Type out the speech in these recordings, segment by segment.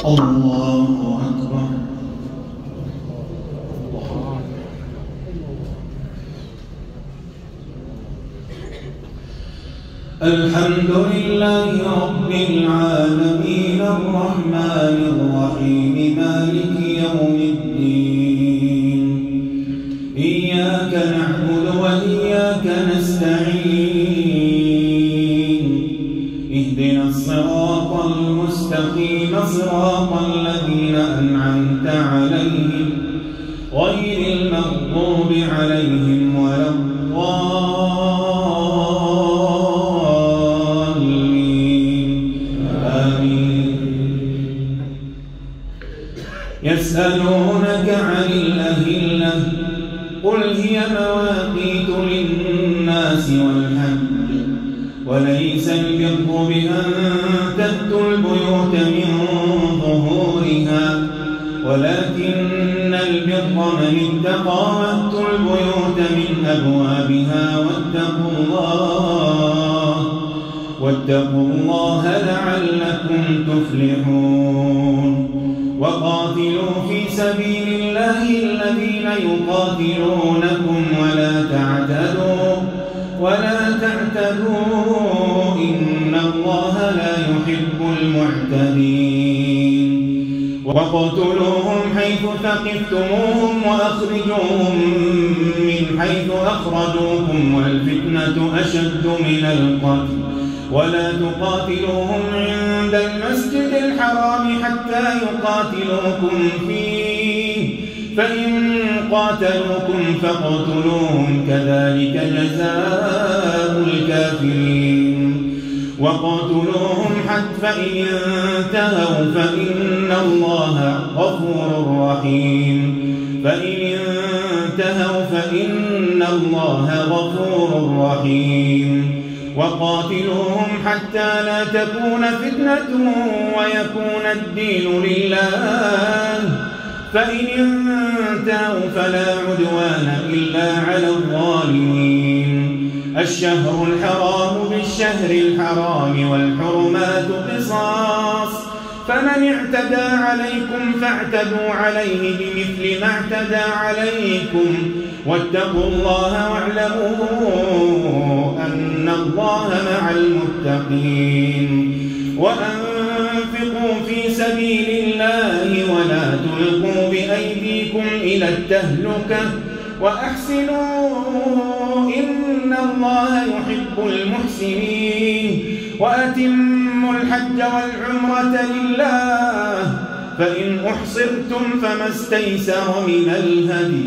الله أكبر. الحمد لله رب العالمين الرحمن الرحيم مالك يوم الدين إياك نعبد وإياك نستعين اهدنا الصراط المستقيم صراط الذين أنعمت عليهم غير المغضوب عليهم ولا يسألونك عن الأهلة قل هي مواقيت للناس والحج وليس البر بأن تأتوا البيوت من ظهورها ولكن البر من اتقى وأتوا البيوت من أبوابها واتقوا الله لعلكم تفلحون وقاتلوا في سبيل الله الذين يقاتلونكم ولا تعتدوا إن الله لا يحب المعتدين وقتلوهم حيث ثقفتموهم وأخرجوهم من حيث أخرجوكم والفتنة أشد من القتل ولا تقاتلوهم عند المسجد الحرام حتى يقاتلوكم فيه فإن قاتلوكم فاقتلوهم كذلك جزاء الكافرين وقاتلوهم حتى فإن انتهوا فإن الله غفور رحيم وقاتلوهم حتى لا تكون فتنة ويكون الدين لله فإن انتهوا فلا عدوان إلا على الظالمين الشهر الحرام بالشهر الحرام والحرمات قصاص فمن اعتدى عليكم فاعتدوا عليه بمثل ما اعتدى عليكم واتقوا الله واعلموا أن الله مع المتقين وأنفقوا في سبيل الله ولا تلقوا بأيديكم إلى التهلكة وأحسنوا إن الله يحب المحسنين وأتموا الحج والعمرة لله فإن أحصرتم فما استيسر من الهدي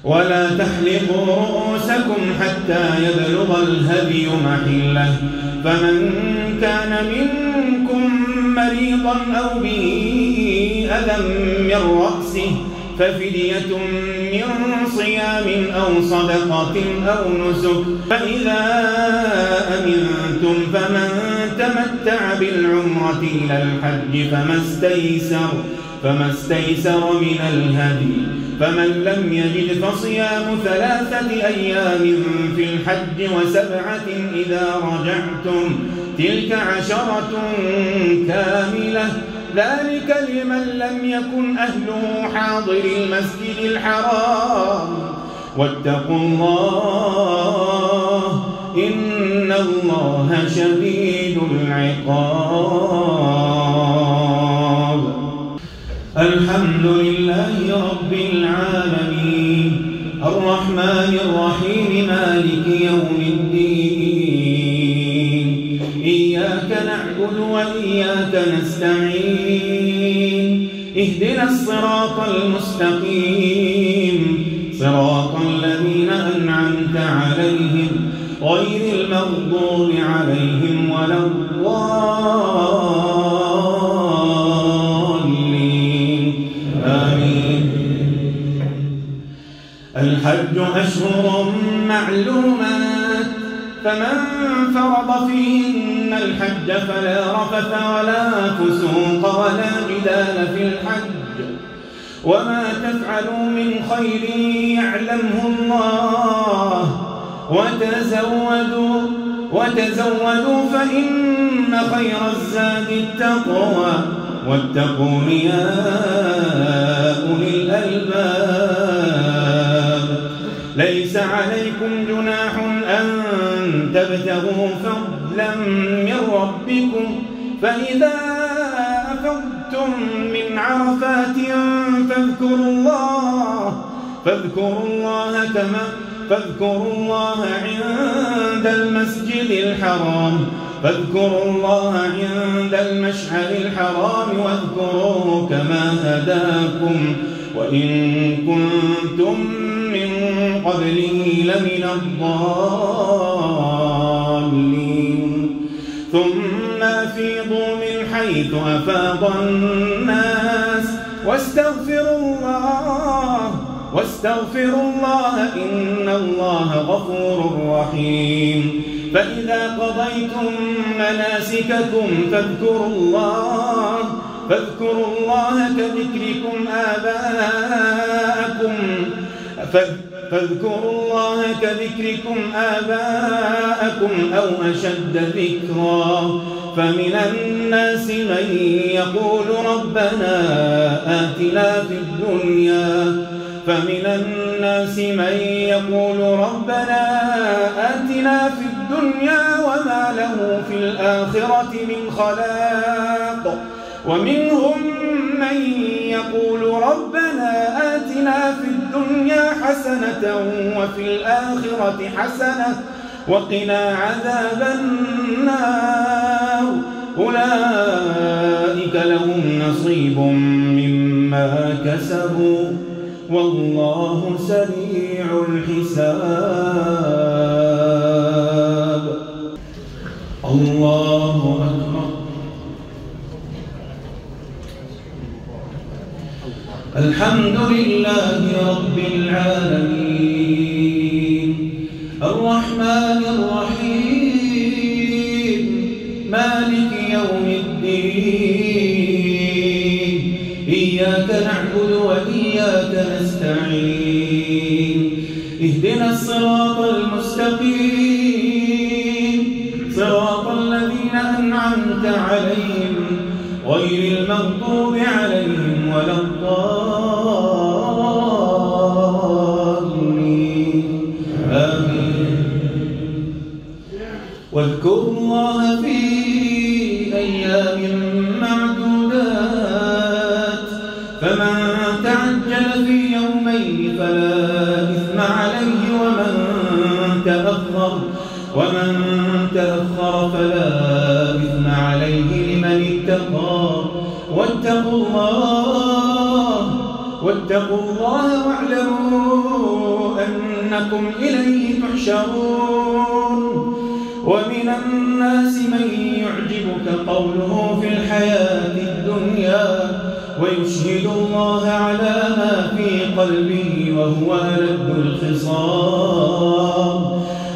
ولا تحلقوا رؤوسكم حتى يبلغ الهدي محله فمن كان منكم مريضا أو به أذى من رأسه ففدية من صيام أو صدقة أو نسك فإذا أمنتم فمن تمتع بالعمرة إلى الحج فما استيسر من الهدي فمن لم يجد فصيام 3 أيام في الحج و7 إذا رجعتم تلك 10 كاملة ذلك لمن لم يكن أهله حاضر المسجد الحرام واتقوا الله إن الله شديد العقاب. الحمد لله رب العالمين الرحمن الرحيم مالك يوم الدين إياك نعبد وإياك نستعين اهدنا الصراط المستقيم صراط الذين أنعمت عليهم غير المغضوب عليهم ولا الضالين آمين. الحج أشهر معلومات فمن فرض فيهن الحج فلا رفث ولا فسوق ولا جدال في الحج وما تفعلوا من خير يعلمه الله وتزودوا فإن خير الزاد التقوى واتقون يا أولي الألباب. ليس عليكم جناح أن تبتغوا فضلا من ربكم، فإذا أفضتم من عرفات فاذكروا الله عند المسجد الحرام، فاذكروا الله عند المشعر الحرام واذكروه كما هداكم وإن كنتم من قبله لمن الضالين. ثم أفيضوا من حيث أفاض الناس واستغفروا الله إن الله غفور رحيم. فإذا قضيتم مناسككم فاذكروا الله كذكركم آباءكم أو أشد ذكرا. فمن الناس من يقول ربنا آتنا في الدنيا وما له في الآخرة من خلاق. ومنهم من يقول ربنا آتنا في الدنيا حسنة وفي الآخرة حسنة وقنا عذاب النار. أولئك لهم نصيب مما كسبوا والله سريع الحساب. الله أكبر. الحمد لله رب العالمين الرحمن الرحيم مالك يوم الدين. إياك نعبد وإياك نستعين. اهدنا الصراط المستقيم صراط الذين أنعمت عليهم غير المغضوب عليهم ولا الضالين. آمين. واذكروا الله في أيام معدودات فمن تعجل في يومين فلا إثم عليه ومن تأخر فلا إثم عليه لمن اتقى. واتقوا الله واعلموا أنكم إليه تحشرون. ومن الناس من يعجبك قوله في الحياة الدنيا ويشهد الله على ما في قلبه وهو ألد الخصام.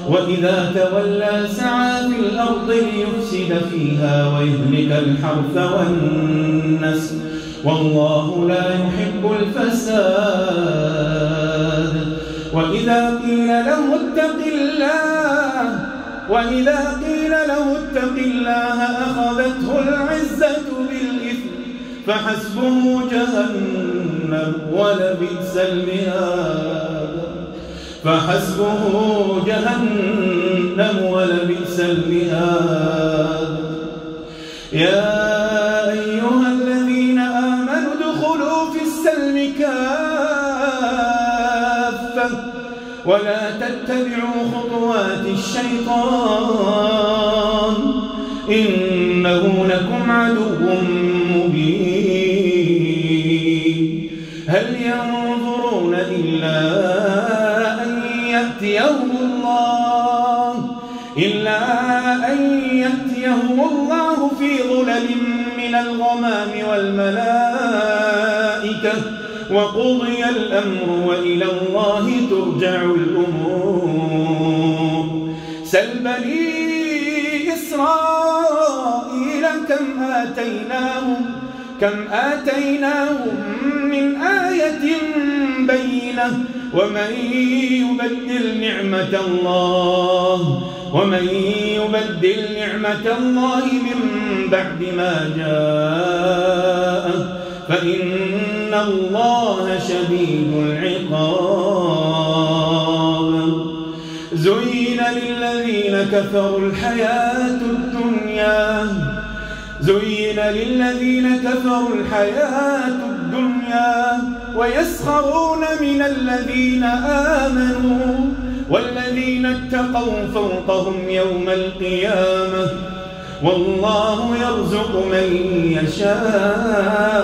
وإذا تولى سعى في الأرض ليفسد فيها ويهلك الحرث والنسل والله لا يحب الفساد. وإذا قيل له اتق الله أخذته العزة بالإثم فحسبه جهنم ولبئس المهاد. يا أيها الذين آمنوا ادخلوا في السلم كافة ولا تتبعوا خطوات الشيطان إنه لكم عدو مبين. هل ينظرون إلا أن يأتيهم الله في ظلل من الغمام والملائكة وقضي الأمر وإلى الله ترجع الأمور. سل بني إسرائيل كم آتيناهم من آية بينة ومن يبدل نعمة الله من بعد ما جاء فإن الله شديد العقاب. زين للذين كفروا الحياة الدنيا ويسخرون من الذين آمنوا والذين اتقوا فوقهم يوم القيامة والله يرزق من يشاء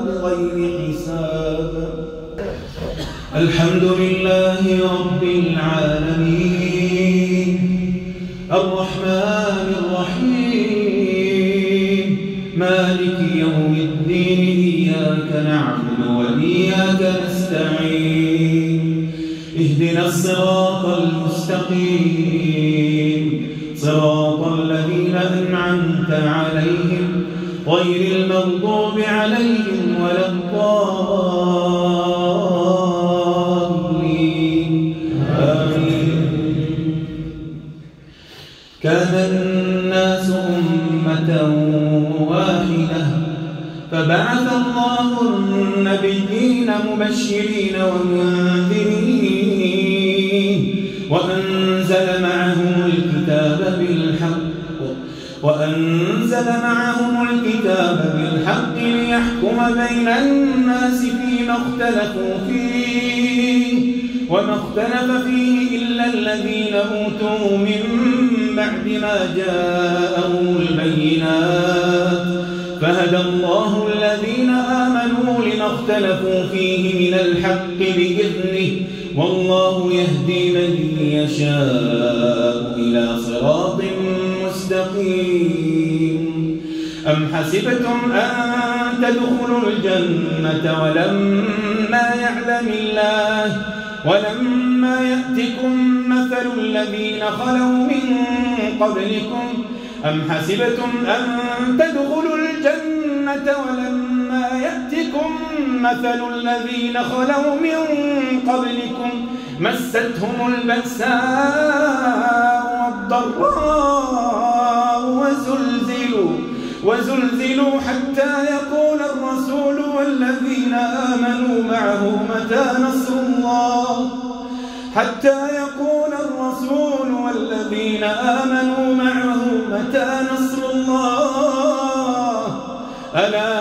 بغير حساب. الحمد لله رب العالمين الرحمن الرحيم مالك يوم الدين إياك نعبد وإياك نستعين اهدنا الصراط المستقيم صراط الذين أنعمت عليهم غير المغضوب عليهم ولا الضالين آمين. كان الناس أمة واحدة فبعث الله النبيين مبشرين ومنذرين وأنزل معهم الكتاب بالحق ليحكم بين الناس فيما اختلفوا فيه وما اختلف فيه إلا الذين أوتوا من بعد ما جاءهم البينات فهدى الله الذين آمنوا لما اختلفوا فيه من الحق بإذنه والله يهدي من يشاء إلى صراط مستقيم. أم حسبتم أن تدخلوا الجنة ولما يأتكم مثل الذين خلوا من قبلكم أم حسبتم أن تدخلوا الجنة ولما يأتكم مثل الذين خلوا من قبلكم مستهم البأساء والضراء وزلزلوا حتى يقول الرسول والذين آمنوا معه متى نصر الله ألا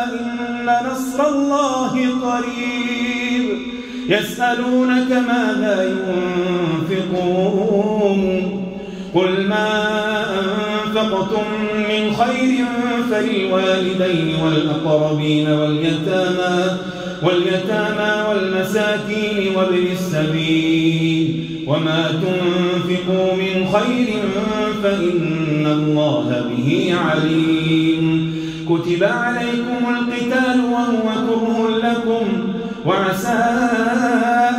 إن نصر الله قريب. يسألونك ماذا ينفقون قل ما أنفقتم من خير فللوالدين والأقربين واليتامى والمساكين وابن السبيل وما تنفقوا من خير فإن الله به عليم. كتب عليكم القتال وهو كره لكم وعسى أن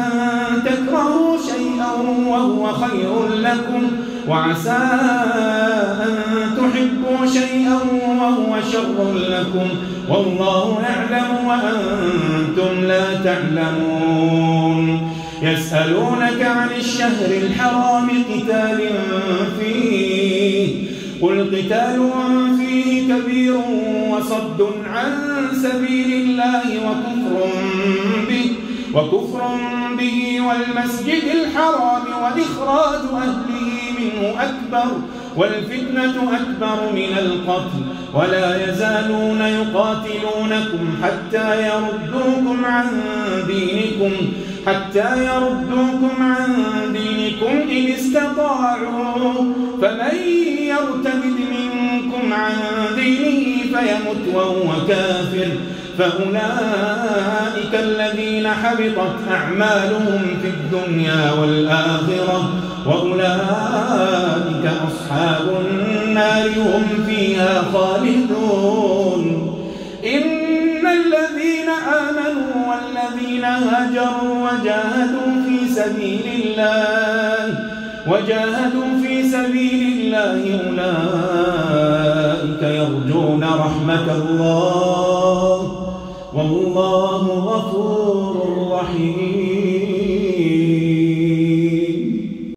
تكرهوا شيئا وهو خير لكم وعسى أن تحبوا شيئا وهو شر لكم والله يعلم وأنتم لا تعلمون. يسألونك عن الشهر الحرام قتال فيه قل قتال فيه كبير وصد عن سبيل الله وكفر به والمسجد الحرام وإخراج أهله منه أكبر والفتنة أكبر من القتل ولا يزالون يقاتلونكم حتى يردوكم عن دينكم إن استطاعوا فمن يرتد منكم عن دينه فيمت وهو كافر فأولئك الذين حبطت أعمالهم في الدنيا والآخرة وأولئك أصحاب النار هم فيها خالدون. إن الذين آمنوا والذين هاجروا وجاهدوا في سبيل الله أولئك يرجون رحمة الله والله غفور رحيم.